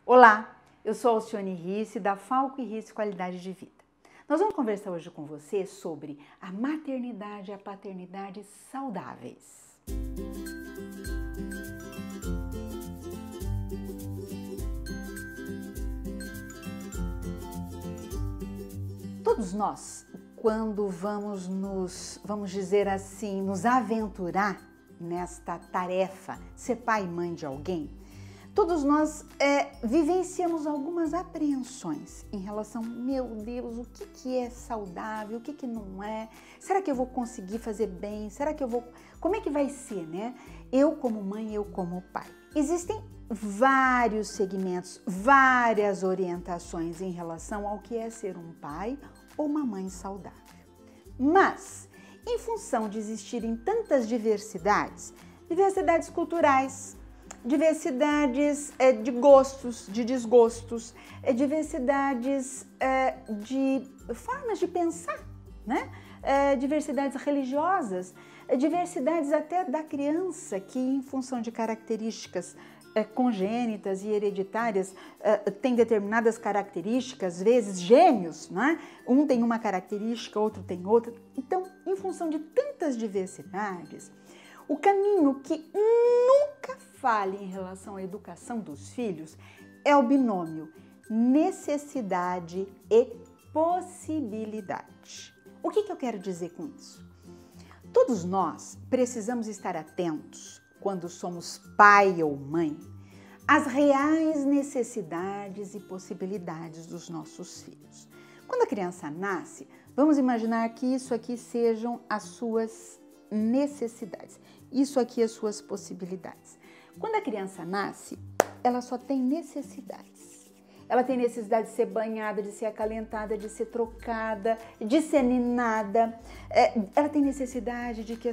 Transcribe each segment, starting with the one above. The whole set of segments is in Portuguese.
Olá, eu sou Alcione Risse, da Falco e Risse Qualidade de Vida. Nós vamos conversar hoje com você sobre a maternidade e a paternidade saudáveis. Todos nós, quando vamos dizer assim, nos aventurar nesta tarefa, ser pai e mãe de alguém, todos nós vivenciamos algumas apreensões em relação, meu Deus, o que é saudável, o que não é? Será que eu vou conseguir fazer bem? Como é que vai ser, né? Eu como mãe, eu como pai. Existem vários segmentos, várias orientações em relação ao que é ser um pai ou uma mãe saudável. Mas, em função de existirem tantas diversidades culturais, diversidades de gostos, de desgostos, diversidades de formas de pensar, né? Diversidades religiosas, diversidades até da criança que, em função de características congênitas e hereditárias, tem determinadas características, às vezes gêmeos, né? Um tem uma característica, outro tem outra. Então, em função de tantas diversidades, o caminho que nunca falha em relação à educação dos filhos é o binômio necessidade e possibilidade. O que eu quero dizer com isso? Todos nós precisamos estar atentos, quando somos pai ou mãe, às reais necessidades e possibilidades dos nossos filhos. Quando a criança nasce, vamos imaginar que isso aqui sejam as suas necessidades. Isso aqui as suas possibilidades. Quando a criança nasce, ela só tem necessidades. Ela tem necessidade de ser banhada, de ser acalentada, de ser trocada, de ser ninada. Ela tem necessidade de que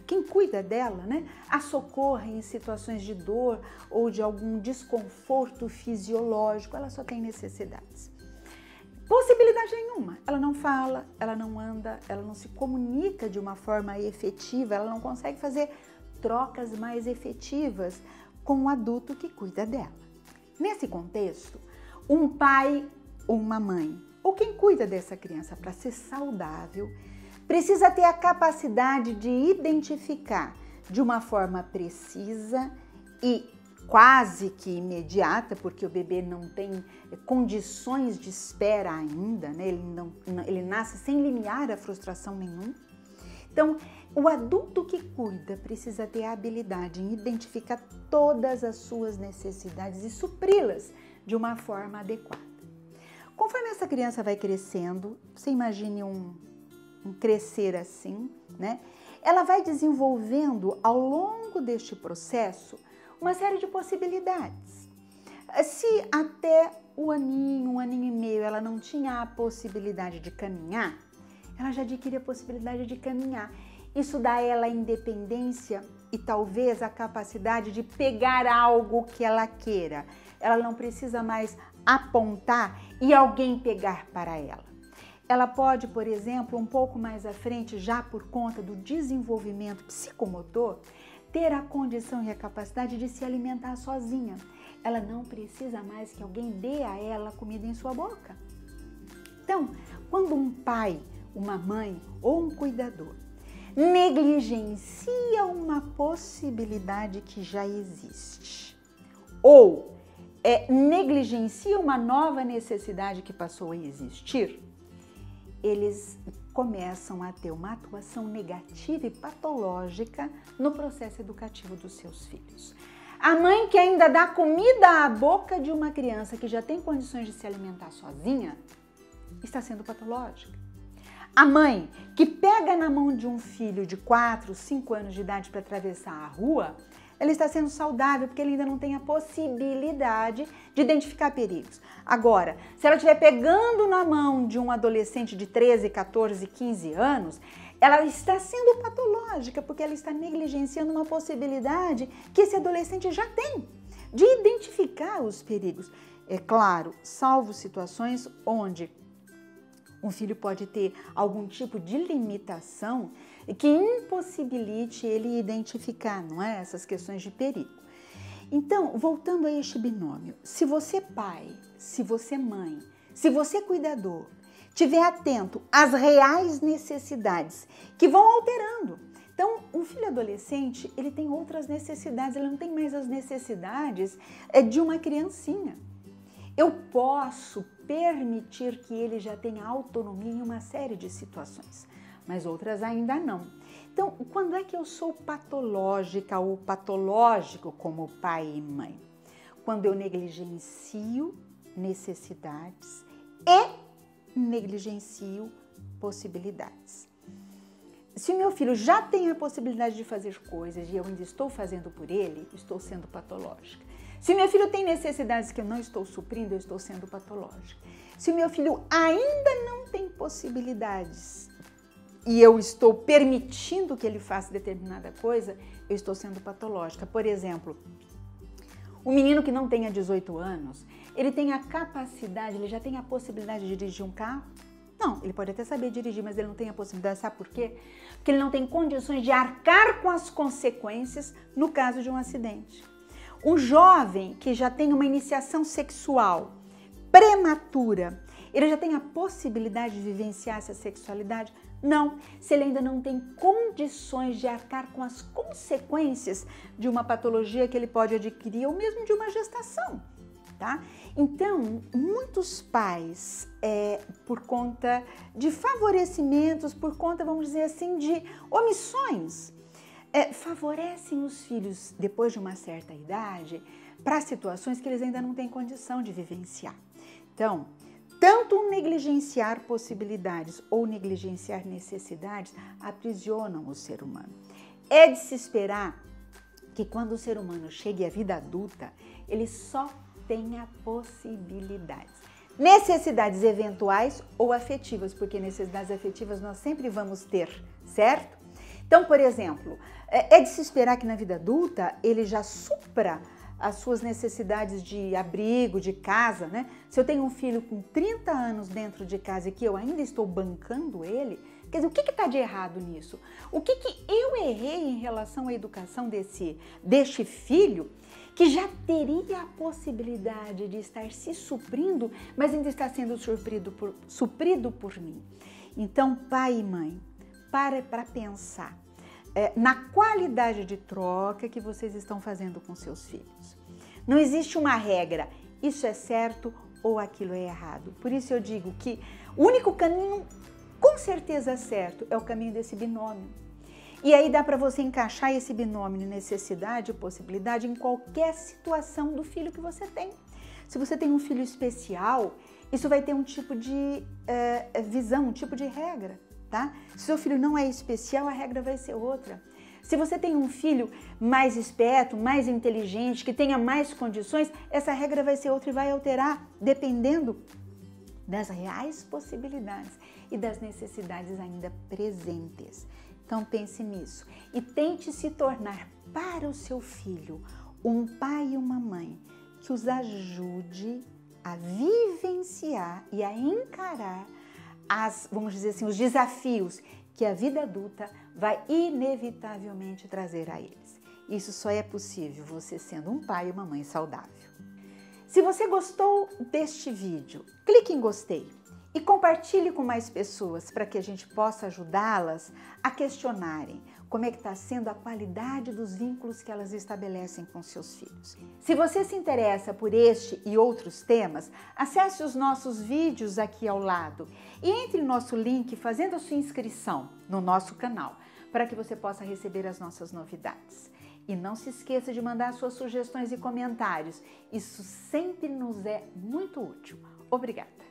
quem cuida dela, né, a socorra em situações de dor ou de algum desconforto fisiológico. Ela só tem necessidades. Possibilidade nenhuma. Ela não fala, ela não anda, ela não se comunica de uma forma efetiva, ela não consegue fazer trocas mais efetivas com o adulto que cuida dela. Nesse contexto, um pai ou uma mãe, ou quem cuida dessa criança para ser saudável, precisa ter a capacidade de identificar de uma forma precisa e quase que imediata, porque o bebê não tem condições de espera ainda, né? Ele nasce sem limiar a frustração nenhum. Então, o adulto que cuida precisa ter a habilidade em identificar todas as suas necessidades e supri-las de uma forma adequada. Conforme essa criança vai crescendo, você imagine um crescer assim, né? Ela vai desenvolvendo ao longo deste processo uma série de possibilidades. Se até um aninho e meio, ela não tinha a possibilidade de caminhar, ela já adquire a possibilidade de caminhar. Isso dá a ela a independência e talvez a capacidade de pegar algo que ela queira. Ela não precisa mais apontar e alguém pegar para ela. Ela pode, por exemplo, um pouco mais à frente, já por conta do desenvolvimento psicomotor, ter a condição e a capacidade de se alimentar sozinha. Ela não precisa mais que alguém dê a ela comida em sua boca. Então, quando um pai, uma mãe ou um cuidador negligencia uma possibilidade que já existe ou negligencia uma nova necessidade que passou a existir, eles começam a ter uma atuação negativa e patológica no processo educativo dos seus filhos. A mãe que ainda dá comida à boca de uma criança que já tem condições de se alimentar sozinha está sendo patológica. A mãe que pega na mão de um filho de 4, 5 anos de idade para atravessar a rua, ela está sendo saudável porque ele ainda não tem a possibilidade de identificar perigos. Agora, se ela estiver pegando na mão de um adolescente de 13, 14, 15 anos, ela está sendo patológica porque ela está negligenciando uma possibilidade que esse adolescente já tem de identificar os perigos. É claro, salvo situações onde um filho pode ter algum tipo de limitação que impossibilite ele identificar, não é? Essas questões de perigo. Então, voltando a este binômio, se você pai, se você mãe, se você cuidador, estiver atento às reais necessidades que vão alterando. Então, um filho adolescente, ele tem outras necessidades, ele não tem mais as necessidades de uma criancinha. Eu posso permitir que ele já tenha autonomia em uma série de situações, mas outras ainda não. Então, quando é que eu sou patológica ou patológico como pai e mãe? Quando eu negligencio necessidades e negligencio possibilidades. Se o meu filho já tem a possibilidade de fazer coisas e eu ainda estou fazendo por ele, estou sendo patológica. Se o meu filho tem necessidades que eu não estou suprindo, eu estou sendo patológica. Se o meu filho ainda não tem possibilidades e eu estou permitindo que ele faça determinada coisa, eu estou sendo patológica. Por exemplo, o menino que não tenha 18 anos, ele tem a capacidade, ele já tem a possibilidade de dirigir um carro? Não, ele pode até saber dirigir, mas ele não tem a possibilidade, sabe por quê? Porque ele não tem condições de arcar com as consequências no caso de um acidente. Um jovem que já tem uma iniciação sexual prematura, ele já tem a possibilidade de vivenciar essa sexualidade? Não, se ele ainda não tem condições de arcar com as consequências de uma patologia que ele pode adquirir ou mesmo de uma gestação, tá? Então, muitos pais, por conta de favorecimentos, por conta, vamos dizer assim, de omissões, favorecem os filhos depois de uma certa idade para situações que eles ainda não têm condição de vivenciar. Então, tanto negligenciar possibilidades ou negligenciar necessidades aprisionam o ser humano. É de se esperar que quando o ser humano chegue à vida adulta, ele só tenha possibilidades. Necessidades eventuais ou afetivas, porque necessidades afetivas nós sempre vamos ter, certo? Então, por exemplo, é de se esperar que na vida adulta ele já supra as suas necessidades de abrigo, de casa, né? Se eu tenho um filho com 30 anos dentro de casa e que eu ainda estou bancando ele, quer dizer, o que está de errado nisso? O que eu errei em relação à educação deste filho que já teria a possibilidade de estar se suprindo, mas ainda está sendo suprido por mim? Então, pai e mãe, para pensar na qualidade de troca que vocês estão fazendo com seus filhos. Não existe uma regra, isso é certo ou aquilo é errado. Por isso eu digo que o único caminho, com certeza certo, é o caminho desse binômio. E aí dá para você encaixar esse binômio necessidade e possibilidade em qualquer situação do filho que você tem. Se você tem um filho especial, isso vai ter um tipo de visão, um tipo de regra. Tá? Se seu filho não é especial, a regra vai ser outra. Se você tem um filho mais esperto, mais inteligente, que tenha mais condições, essa regra vai ser outra e vai alterar dependendo das reais possibilidades e das necessidades ainda presentes. Então pense nisso e tente se tornar para o seu filho um pai e uma mãe que os ajude a vivenciar e a encarar vamos dizer assim, os desafios que a vida adulta vai inevitavelmente trazer a eles. Isso só é possível você sendo um pai e uma mãe saudável. Se você gostou deste vídeo, clique em gostei e compartilhe com mais pessoas para que a gente possa ajudá-las a questionarem como é que está sendo a qualidade dos vínculos que elas estabelecem com seus filhos. Se você se interessa por este e outros temas, acesse os nossos vídeos aqui ao lado e entre no nosso link fazendo a sua inscrição no nosso canal para que você possa receber as nossas novidades. E não se esqueça de mandar suas sugestões e comentários, isso sempre nos é muito útil. Obrigada!